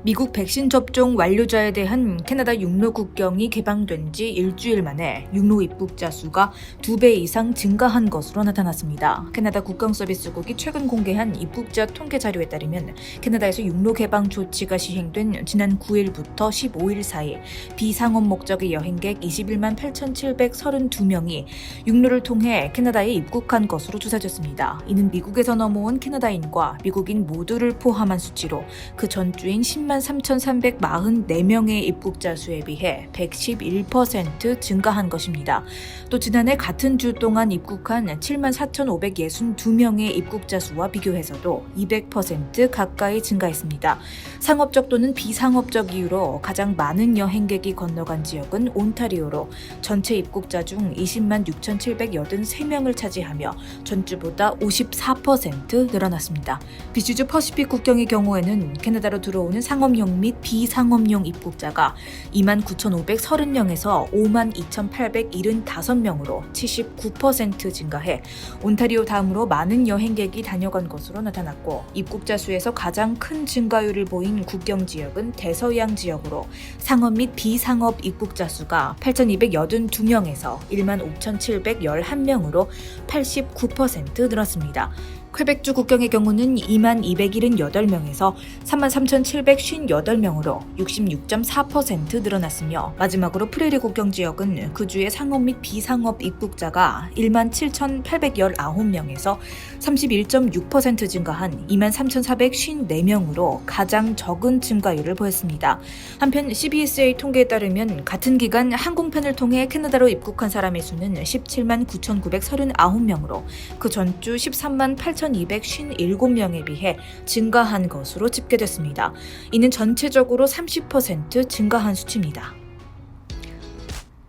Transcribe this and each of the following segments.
미국 백신 접종 완료자에 대한 캐나다 육로 국경이 개방된 지 일주일 만에 육로 입국자 수가 2배 이상 증가한 것으로 나타났습니다. 캐나다 국경서비스국이 최근 공개한 입국자 통계 자료에 따르면 캐나다에서 육로 개방 조치가 시행된 지난 9일부터 15일 사이 비상업 목적의 여행객 21만 8,732명이 육로를 통해 캐나다에 입국한 것으로 조사됐습니다. 이는 미국에서 넘어온 캐나다인과 미국인 모두를 포함한 수치로 그 전주인 10만 3,344명의 입국자 수에 비해 111% 증가한 것입니다. 또 지난해 같은 주 동안 입국한 7만 4,562명의 입국자 수와 비교해서도 200% 가까이 증가했습니다. 상업적 또는 비상업적 이유로 가장 많은 여행객이 건너간 지역은 온타리오로 전체 입국자 중 20만 6,783명을 차지하며 전주보다 54% 늘어났습니다. BC주 퍼시픽 국경의 경우에는 캐나다로 들어오는 상업용 및 비상업용 입국자가 2만 9,530명에서 5만 2,875명으로 79% 증가해 온타리오 다음으로 많은 여행객이 다녀간 것으로 나타났고, 입국자 수에서 가장 큰 증가율을 보인 국경 지역은 대서양 지역으로 상업 및 비상업 입국자 수가 8,282명에서 1만 5,711명으로 89% 늘었습니다. 퀘벡주 국경의 경우는 2만 278명에서 3만 3,758명으로 66.4% 늘어났으며, 마지막으로 프레리 국경 지역은 그 주의 상업 및 비상업 입국자가 1만 7,819명에서 31.6% 증가한 2만 3,454명으로 가장 적은 증가율을 보였습니다. 한편 CBSA 통계에 따르면 같은 기간 항공편을 통해 캐나다로 입국한 사람의 수는 17만 9,939명으로 그 전주 13만 8,257명에 비해 증가한 것으로 집계됐습니다. 이는 전체적으로 30% 증가한 수치입니다.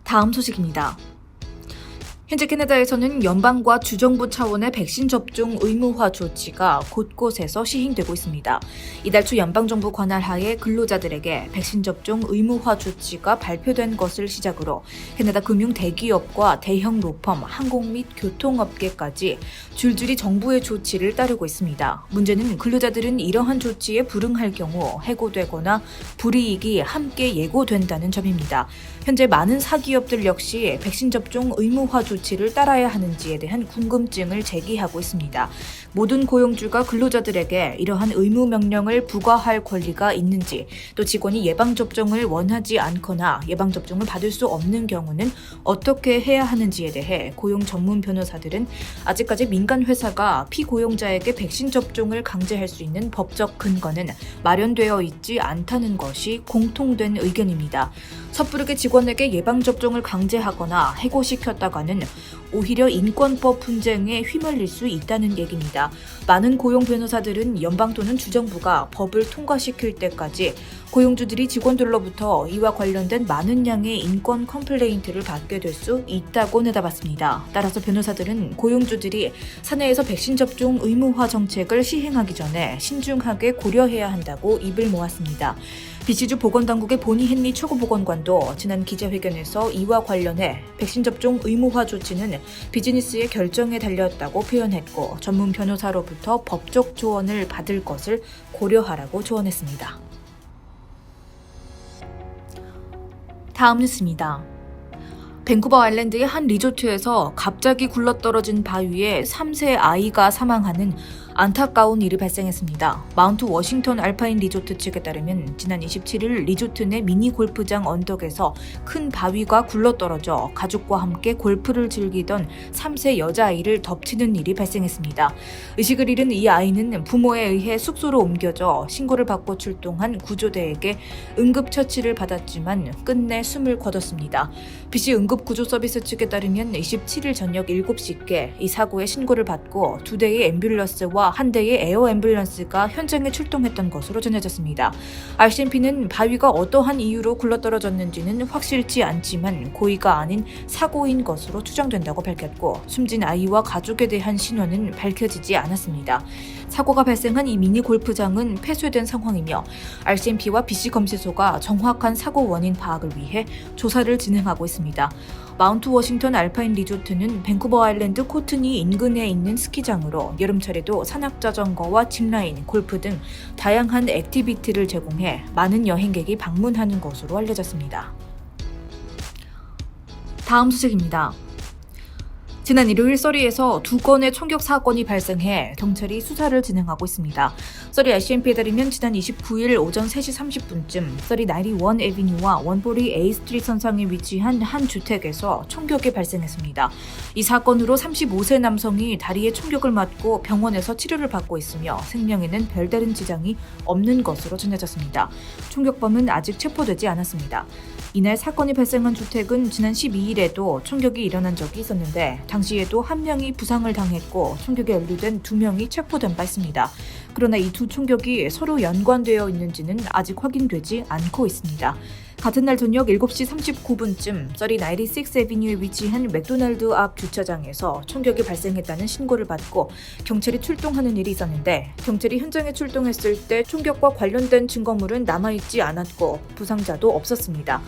다음 소식입니다. 현재 캐나다에서는 연방과 주정부 차원의 백신 접종 의무화 조치가 곳곳에서 시행되고 있습니다. 이달 초 연방정부 관할하에 근로자들에게 백신 접종 의무화 조치가 발표된 것을 시작으로 캐나다 금융 대기업과 대형 로펌, 항공 및 교통업계까지 줄줄이 정부의 조치를 따르고 있습니다. 문제는 근로자들은 이러한 조치에 불응할 경우 해고되거나 불이익이 함께 예고된다는 점입니다. 현재 많은 사기업들 역시 백신 접종 의무화 조치를 따라야 하는지에 대한 궁금증을 제기하고 있습니다. 모든 고용주가 근로자들에게 이러한 의무 명령을 부과할 권리가 있는지, 또 직원이 예방접종을 원하지 않거나 예방접종을 받을 수 없는 경우는 어떻게 해야 하는지에 대해 고용 전문 변호사들은 아직까지 민간 회사가 피고용자에게 백신 접종을 강제할 수 있는 법적 근거는 마련되어 있지 않다는 것이 공통된 의견입니다. 섣부르게 직원에게 예방접종을 강제하거나 해고시켰다가는 오히려 인권법 분쟁에 휘말릴 수 있다는 얘기입니다. 많은 고용 변호사들은 연방 또는 주정부가 법을 통과시킬 때까지 고용주들이 직원들로부터 이와 관련된 많은 양의 인권 컴플레인트를 받게 될 수 있다고 내다봤습니다. 따라서 변호사들은 고용주들이 사내에서 백신 접종 의무화 정책을 시행하기 전에 신중하게 고려해야 한다고 입을 모았습니다. BC주 보건당국의 보니 헨리 최고보건관도 지난 기자회견에서 이와 관련해 백신 접종 의무화 조치는 비즈니스의 결정에 달렸다고 표현했고, 전문 변호사로부터 법적 조언을 받을 것을 고려하라고 조언했습니다. 다음 뉴스입니다. 밴쿠버 아일랜드의 한 리조트에서 갑자기 굴러떨어진 바위에 3세 아이가 사망하는 안타까운 일이 발생했습니다. 마운트 워싱턴 알파인 리조트 측에 따르면 지난 27일 리조트 내 미니 골프장 언덕에서 큰 바위가 굴러떨어져 가족과 함께 골프를 즐기던 3세 여자아이를 덮치는 일이 발생했습니다. 의식을 잃은 이 아이는 부모에 의해 숙소로 옮겨져 신고를 받고 출동한 구조대에게 응급처치를 받았지만 끝내 숨을 거뒀습니다. BC 응급구조서비스 측에 따르면 27일 저녁 7시께 이 사고의 신고를 받고 2대의 앰뷸런스와 한 대의 에어 앰뷸런스가 현장에 출동했던 것으로 전해졌습니다. RCMP는 바위가 어떠한 이유로 굴러떨어졌는지는 확실치 않지만 고의가 아닌 사고인 것으로 추정된다고 밝혔고, 숨진 아이와 가족에 대한 신원은 밝혀지지 않았습니다. 사고가 발생한 이 미니 골프장은 폐쇄된 상황이며 RCMP와 BC검시소가 정확한 사고 원인 파악을 위해 조사를 진행하고 있습니다. 마운트 워싱턴 알파인 리조트는 밴쿠버 아일랜드 코트니 인근에 있는 스키장으로 여름철에도 산악자전거와 짚라인, 골프 등 다양한 액티비티를 제공해 많은 여행객이 방문하는 것으로 알려졌습니다. 다음 소식입니다. 지난 일요일 서리에서 2건의 총격 사건이 발생해 경찰이 수사를 진행하고 있습니다. 서리 RCMP에 따르면 지난 29일 오전 3시 30분쯤 서리 91 에비뉴와 140 A 스트리트 선상에 위치한 한 주택에서 총격이 발생했습니다. 이 사건으로 35세 남성이 다리에 총격을 맞고 병원에서 치료를 받고 있으며 생명에는 별다른 지장이 없는 것으로 전해졌습니다. 총격범은 아직 체포되지 않았습니다. 이날 사건이 발생한 주택은 지난 12일에도 총격이 일어난 적이 있었는데 당시에도 한 명이 부상을 당했고 총격에 연루된 2명이 체포된 바 있습니다. 그러나 이 두 총격이 서로 연관되어 있는지는 아직 확인되지 않고 있습니다. 같은 날 저녁 7시 39분쯤 서리 96 에비뉴에 위치한 맥도날드 앞 주차장에서 총격이 발생했다는 신고를 받고 경찰이 출동하는 일이 있었는데 경찰이 현장에 출동했을 때 총격과 관련된 증거물은 남아있지 않았고 부상자도 없었습니다.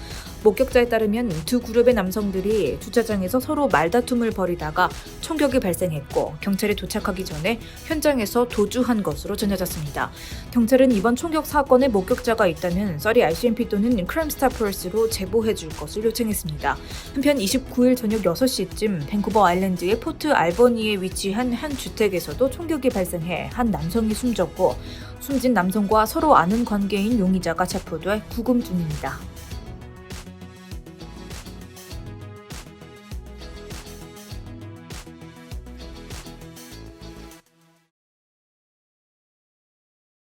목격자에 따르면 두 그룹의 남성들이 주차장에서 서로 말다툼을 벌이다가 총격이 발생했고 경찰이 도착하기 전에 현장에서 도주한 것으로 전해졌습니다. 경찰은 이번 총격 사건의 목격자가 있다면 서리 RCMP 또는 크라임스타 폴스로 제보해 줄 것을 요청했습니다. 한편 29일 저녁 6시쯤 밴쿠버 아일랜드의 포트 알버니에 위치한 한 주택에서도 총격이 발생해 한 남성이 숨졌고 숨진 남성과 서로 아는 관계인 용의자가 체포돼 구금 중입니다.